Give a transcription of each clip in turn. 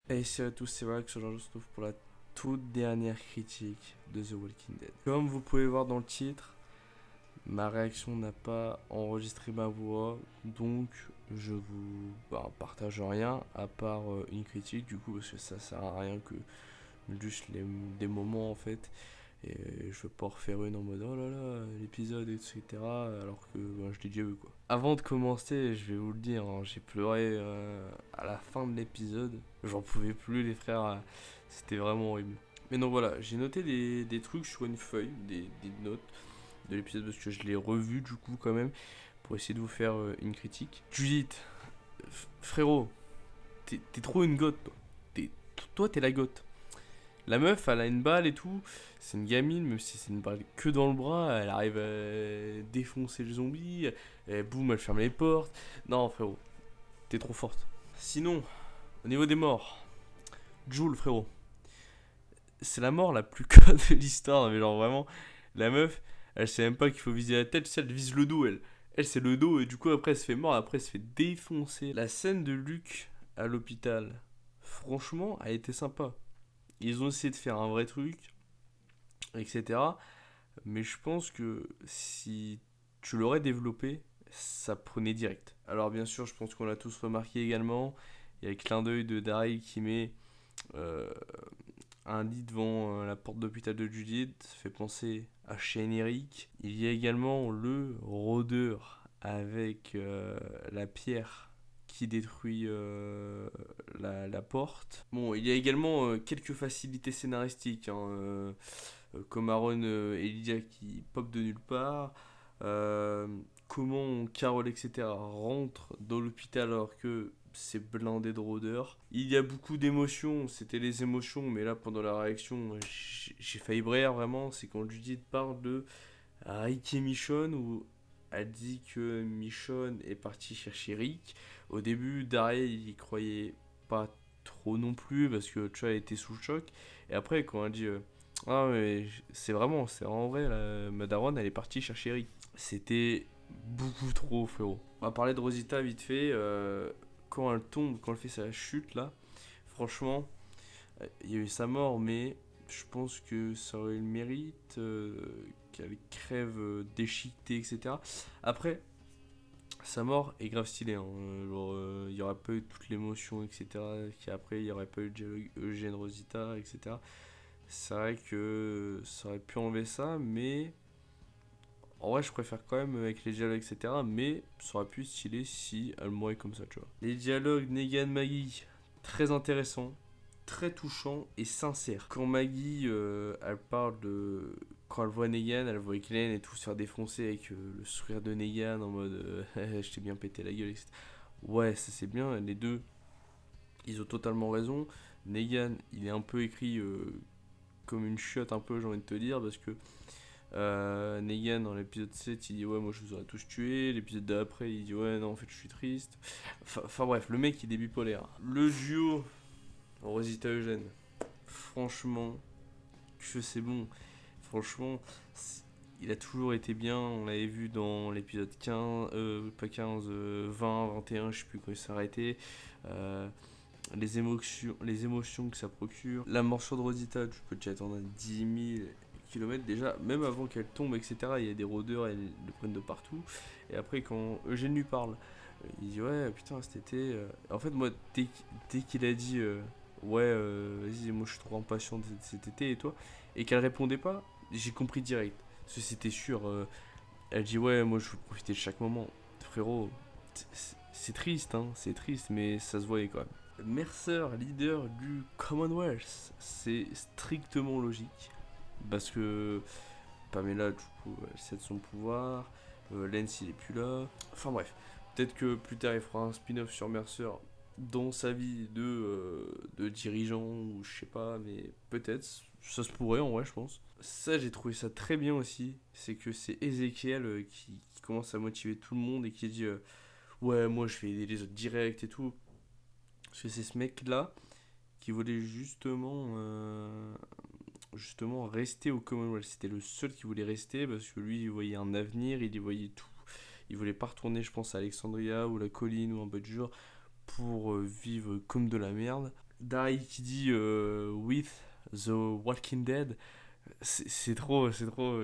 Et salut à tous, c'est Max. Aujourd'hui, on se retrouve pour la toute dernière critique de The Walking Dead. Comme vous pouvez voir dans le titre, ma réaction n'a pas enregistré ma voix, donc je vous partage rien à part une critique, du coup, parce que ça sert à rien que juste des moments en fait. Et je veux pas refaire une en mode oh là là, l'épisode, etc. Alors que je l'ai déjà vu quoi. Avant de commencer, je vais vous le dire, hein, j'ai pleuré à la fin de l'épisode. J'en pouvais plus, les frères. C'était vraiment horrible. Mais non, voilà, j'ai noté des trucs sur une feuille, des notes de l'épisode parce que je l'ai revu du coup quand même pour essayer de vous faire une critique. Judith, frérot, t'es trop une goth toi. Toi, t'es la goth. La meuf, elle a une balle et tout. C'est une gamine, même si c'est une balle que dans le bras. Elle arrive à défoncer le zombie. Et boum, elle ferme les portes. Non, frérot, t'es trop forte. Sinon, au niveau des morts, Joule, frérot, c'est la mort la plus conne de l'histoire. Mais genre vraiment, la meuf, elle sait même pas qu'il faut viser la tête. Elle vise le dos, elle. Elle, c'est le dos. Et du coup, après, elle se fait mort. Après, elle se fait défoncer. La scène de Luc à l'hôpital, franchement, a été sympa. Ils ont essayé de faire un vrai truc, etc. Mais je pense que si tu l'aurais développé, ça prenait direct. Alors bien sûr, je pense qu'on l'a tous remarqué également. Il y a le clin d'œil de Daryl qui met euh, un lit devant la porte d'hôpital de Judith. Ça fait penser à Shane Eric. Il y a également le rôdeur avec la pierre qui détruit la porte. Bon, il y a également quelques facilités scénaristiques, hein, comme Aaron et Lydia qui pop de nulle part. Euh, Comment Carol, etc. rentre dans l'hôpital alors que c'est blindé de rôdeurs. Il y a beaucoup d'émotions, c'était les émotions, mais là pendant la réaction, j'ai failli briller vraiment. C'est quand Judith parle de Rick et Michonne, où elle dit que Michonne est partie chercher Rick. Au début, Daryl il y croyait pas trop non plus parce que tu vois, elle était sous le choc. Et après, quand elle dit ah, mais c'est en vrai, la Madaron, elle est partie chercher Rick. C'était beaucoup trop, frérot. On va parler de Rosita vite fait. Quand elle tombe, quand elle fait sa chute là, franchement, il y a eu sa mort, mais je pense que ça aurait eu le mérite qu'elle crève déchiquetée, etc. Après, sa mort est grave stylée. Hein. Genre, il n'y aurait pas eu toute l'émotion, etc. Qu'après, il n'y aurait pas eu le dialogue Eugène Rosita, etc. C'est vrai que ça aurait pu enlever ça, mais en vrai, je préfère quand même avec les dialogues, etc. Mais ça aurait pu être stylé si elle mourait comme ça, tu vois. Les dialogues Negan-Maggie, très intéressants, très touchants et sincères. Quand Maggie, elle parle de... Quand elle voit Negan, elle voit Glenn et tout se faire défoncer avec le sourire de Negan en mode je t'ai bien pété la gueule, etc. Ouais, ça c'est bien, les deux, ils ont totalement raison. Negan, il est un peu écrit comme une chiotte un peu, j'ai envie de te dire, parce que Negan dans l'épisode 7 il dit ouais moi je vous aurais tous tués. L'épisode d'après il dit ouais non en fait je suis triste. Enfin bref, le mec il est bipolaire. Le duo Rosita Eugène, franchement que c'est bon. Franchement il a toujours été bien. On l'avait vu dans l'épisode 15, pas 15, 20, 21, je sais plus quand il s'est arrêté. Euh, les émotions que ça procure. La morsure de Rosita, tu peux t'y attendre à 10 000 kilomètres déjà, même avant qu'elle tombe, etc. Il y a des rôdeurs, elles le prennent de partout. Et après, quand Eugène lui parle, il dit ouais, putain, cet été. En fait, moi, dès qu'il a dit ouais, vas-y, moi je suis trop impatient de cet été et toi, et qu'elle répondait pas, j'ai compris direct. Parce que c'était sûr. Elle dit ouais, moi je veux profiter de chaque moment. Frérot, c'est triste, hein, c'est triste, mais ça se voyait quand même. Mercer, leader du Commonwealth, c'est strictement logique. Parce que Pamela, du coup, elle cède son pouvoir. Lance, il est plus là. Enfin bref, peut-être que plus tard, il fera un spin-off sur Mercer dans sa vie de dirigeant, ou je sais pas, mais peut-être. Ça se pourrait en vrai, je pense. Ça, j'ai trouvé ça très bien aussi. C'est que c'est Ezekiel qui commence à motiver tout le monde et qui dit ouais, moi je vais aider les autres direct et tout. Parce que c'est ce mec-là qui voulait justement rester au Commonwealth. C'était le seul qui voulait rester parce que lui, il voyait un avenir, il y voyait tout. Il voulait pas retourner, je pense, à Alexandria ou la colline ou un peu de jour pour vivre comme de la merde. Daryl qui dit with the Walking Dead, c'est trop, c'est trop.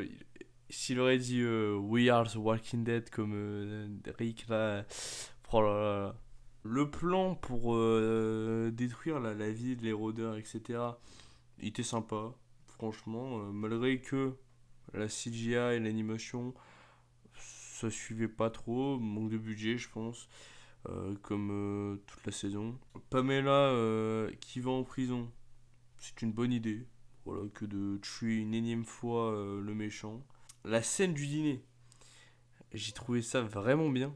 S'il aurait dit We are the Walking Dead comme Rick là, oh là là. Le plan pour détruire la ville, les rôdeurs, etc., il était sympa, franchement, malgré que la CGI et l'animation, ça suivait pas trop, manque de budget, je pense, comme toute la saison. Pamela qui va en prison, c'est une bonne idée. Voilà, que de tuer une énième fois le méchant. La scène du dîner, j'ai trouvé ça vraiment bien.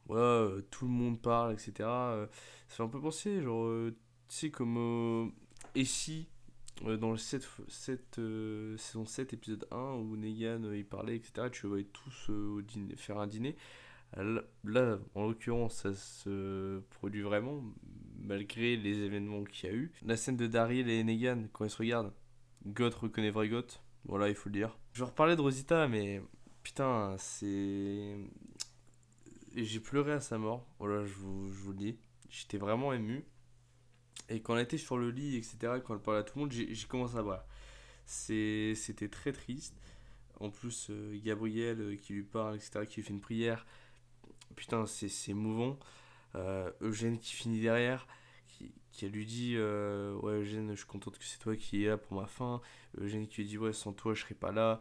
Voilà, tout le monde parle, etc. Ça fait un peu penser, genre, tu sais, comme et si, dans le saison 7, épisode 1, où Negan il parlait, etc., tu voyais tous au dîner, faire un dîner. Là, en l'occurrence, ça se produit vraiment, malgré les événements qu'il y a eu. La scène de Daryl et Negan, quand ils se regardent, Goth reconnaît vrai Goth, voilà, il faut le dire. Je vais reparler de Rosita, mais putain, c'est. J'ai pleuré à sa mort, voilà, je vous le dis. J'étais vraiment ému. Et quand elle était sur le lit, etc., quand elle parlait à tout le monde, j'ai commencé à boire. C'était très triste. En plus, Gabriel qui lui parle, etc., qui lui fait une prière. Putain, c'est émouvant. Eugène qui finit derrière, qui lui dit ouais, Eugène, je suis contente que c'est toi qui es là pour ma fin. Eugène qui lui dit ouais, sans toi, je serais pas là.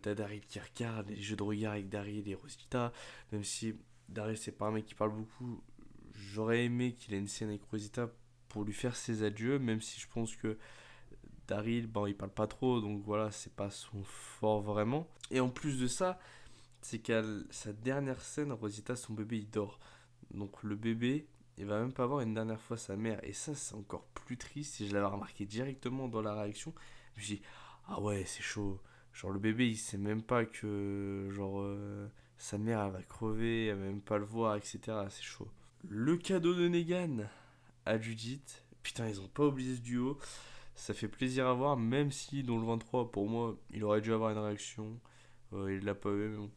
T'as Daryl qui regarde, les jeux de regard avec Daryl et Rosita. Même si Daryl, c'est pas un mec qui parle beaucoup, j'aurais aimé qu'il ait une scène avec Rosita pour lui faire ses adieux, même si je pense que Daryl, bon, il parle pas trop, donc voilà, c'est pas son fort vraiment. Et en plus de ça, c'est qu'à sa dernière scène, Rosita, son bébé, il dort. Donc le bébé, il va même pas voir une dernière fois sa mère. Et ça, c'est encore plus triste. Et je l'avais remarqué directement dans la réaction. Je me suis dit, ah ouais, c'est chaud. Genre le bébé, il sait même pas que genre sa mère, elle va crever, elle va même pas le voir, etc. C'est chaud. Le cadeau de Negan à Judith. Putain, ils ont pas oublié ce duo. Ça fait plaisir à voir, même si dans le 23, pour moi, il aurait dû avoir une réaction. Il l'a pas eu, mais bon.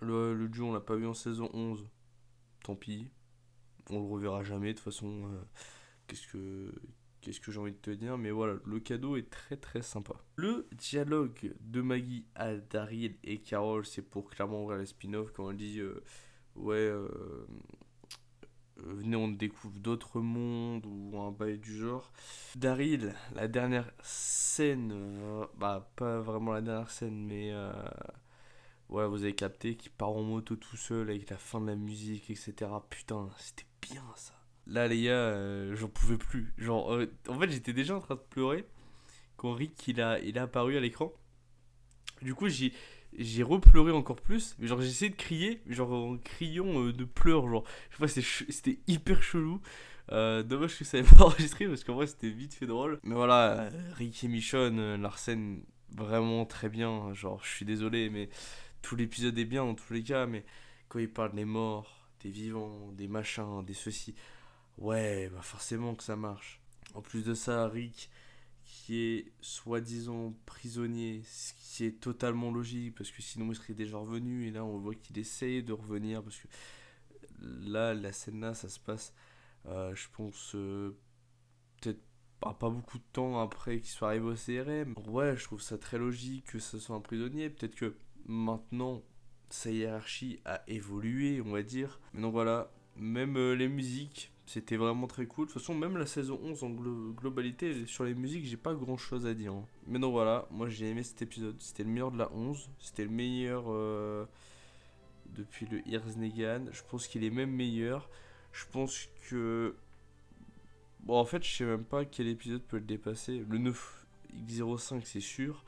Le duo, on l'a pas vu en saison 11. Tant pis. On le reverra jamais, de toute façon. Qu'est-ce que. Qu'est-ce que j'ai envie de te dire, mais voilà, le cadeau est très très sympa. Le dialogue de Maggie à Daryl et Carol, c'est pour clairement ouvrir les spin-offs quand elle dit ouais, venez, on découvre d'autres mondes ou un bail du genre. Daryl, la dernière scène, bah pas vraiment la dernière scène, mais ouais, vous avez capté, qui part en moto tout seul avec la fin de la musique, etc. Putain, c'était bien ça. Là, les gars, j'en pouvais plus. Genre, en fait, j'étais déjà en train de pleurer quand Rick il a apparu à l'écran. Du coup, j'ai repleuré encore plus. Mais genre, j'ai essayé de crier, genre en criant de pleurs. Genre, je sais pas, c'était hyper chelou. Dommage que ça n'avait pas enregistré parce qu'en vrai, c'était vite fait drôle. Mais voilà, Rick et Michonne, Larsen, vraiment très bien. Genre, je suis désolé, mais tout l'épisode est bien dans tous les cas. Mais quand il parle des morts, des vivants, des machins, des ceci, ouais, bah forcément que ça marche. En plus de ça, Rick qui est soi-disant prisonnier, ce qui est totalement logique parce que sinon il serait déjà revenu et là on voit qu'il essaye de revenir parce que là la scène là ça se passe je pense peut-être pas beaucoup de temps après qu'il soit arrivé au CRM. Ouais, je trouve ça très logique que ce soit un prisonnier, peut-être que maintenant sa hiérarchie a évolué on va dire, mais donc voilà, même les musiques c'était vraiment très cool. De toute façon, même la saison 11 en globalité, sur les musiques, j'ai pas grand chose à dire, hein. Mais donc voilà, moi j'ai aimé cet épisode. C'était le meilleur de la 11. C'était le meilleur depuis le Hears Negan. Je pense qu'il est même meilleur. Je pense que. Bon, en fait, je sais même pas quel épisode peut le dépasser. Le 9x05, c'est sûr.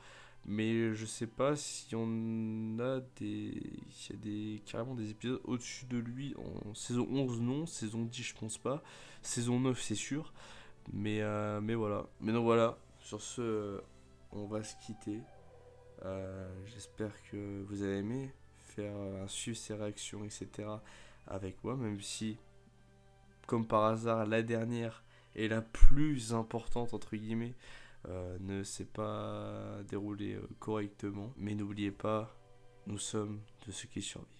Mais je sais pas si on a s'il y a carrément des épisodes au-dessus de lui en saison 11, non. Saison 10, je pense pas. Saison 9, c'est sûr. Mais voilà. Mais donc voilà. Sur ce, on va se quitter. J'espère que vous avez aimé faire suivre ces réactions, etc. avec moi. Même si, comme par hasard, la dernière est la plus importante, entre guillemets, ne s'est pas déroulée correctement. Mais n'oubliez pas, nous sommes de ceux qui survivent.